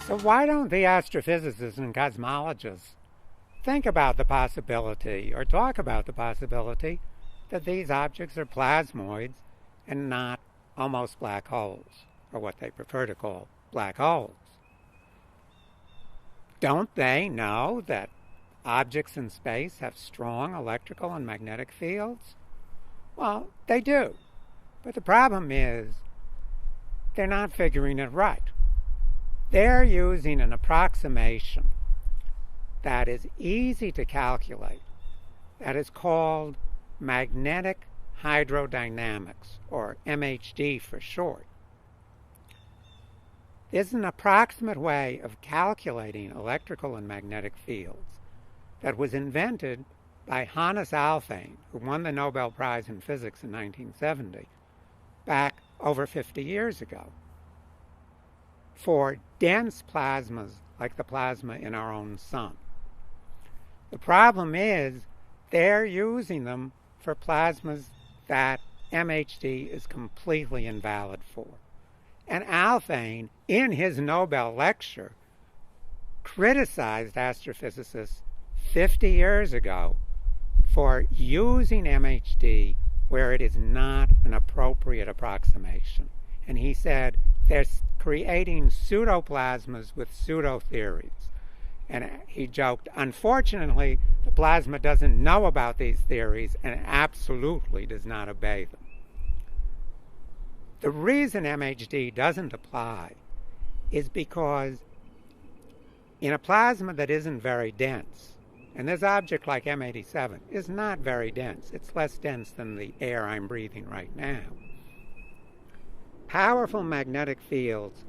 So why don't the astrophysicists and cosmologists think about the possibility, or talk about the possibility, that these objects are plasmoids and not almost black holes, or what they prefer to call black holes? Don't they know that objects in space have strong electrical and magnetic fields? Well, they do. But the problem is they're not figuring it right. They're using an approximation that is easy to calculate, that is called Magnetic Hydrodynamics, or MHD for short. This is an approximate way of calculating electrical and magnetic fields that was invented by Hannes Alfven, who won the Nobel Prize in Physics in 1970, back over 50 years ago, for dense plasmas like the plasma in our own sun. The problem is they're using them for plasmas that MHD is completely invalid for. And Alfven, in his Nobel lecture, criticized astrophysicists 50 years ago for using MHD where it is not an appropriate approximation. And he said they're creating pseudoplasmas with pseudo-theories. And he joked, unfortunately, the plasma doesn't know about these theories and absolutely does not obey them. The reason MHD doesn't apply is because in a plasma that isn't very dense, and this object like M87 is not very dense, it's less dense than the air I'm breathing right now, powerful magnetic fields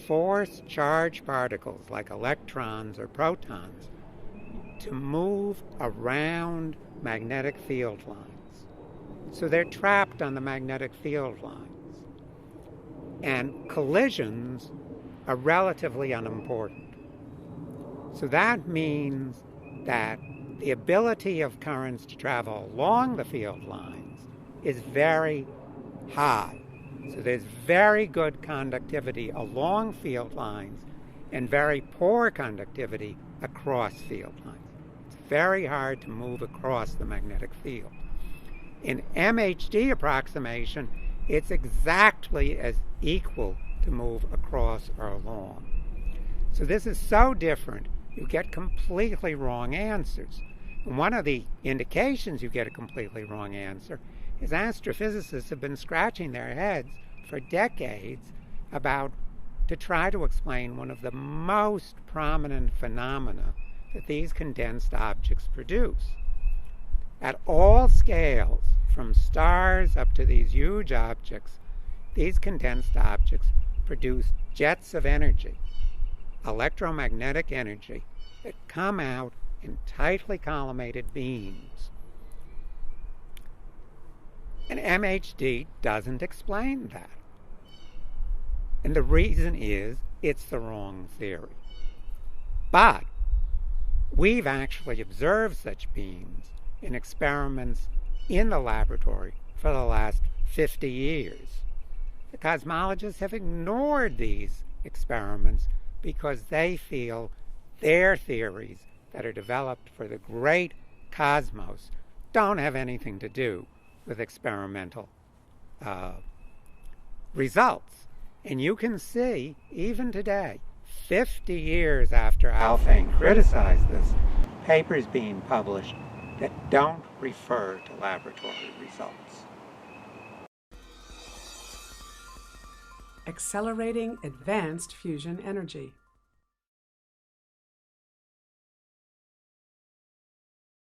force charged particles like electrons or protons to move around magnetic field lines. So they're trapped on the magnetic field lines. And collisions are relatively unimportant. So that means that the ability of currents to travel along the field lines is very high. So there's very good conductivity along field lines and very poor conductivity across field lines. It's very hard to move across the magnetic field. In MHD approximation, it's exactly as equal to move across or along. So this is so different, you get completely wrong answers. And one of the indications you get a completely wrong answer is astrophysicists have been scratching their heads for decades to try to explain one of the most prominent phenomena that these condensed objects produce. At all scales, from stars up to these huge objects, these condensed objects produce jets of energy, electromagnetic energy, that come out in tightly collimated beams. And MHD doesn't explain that. And the reason is it's the wrong theory. But we've actually observed such beams in experiments in the laboratory for the last 50 years. The cosmologists have ignored these experiments because they feel their theories that are developed for the great cosmos don't have anything to do with experimental results. And you can see, even today, 50 years after Alfven criticized this, papers being published that don't refer to laboratory results. Accelerating advanced fusion energy.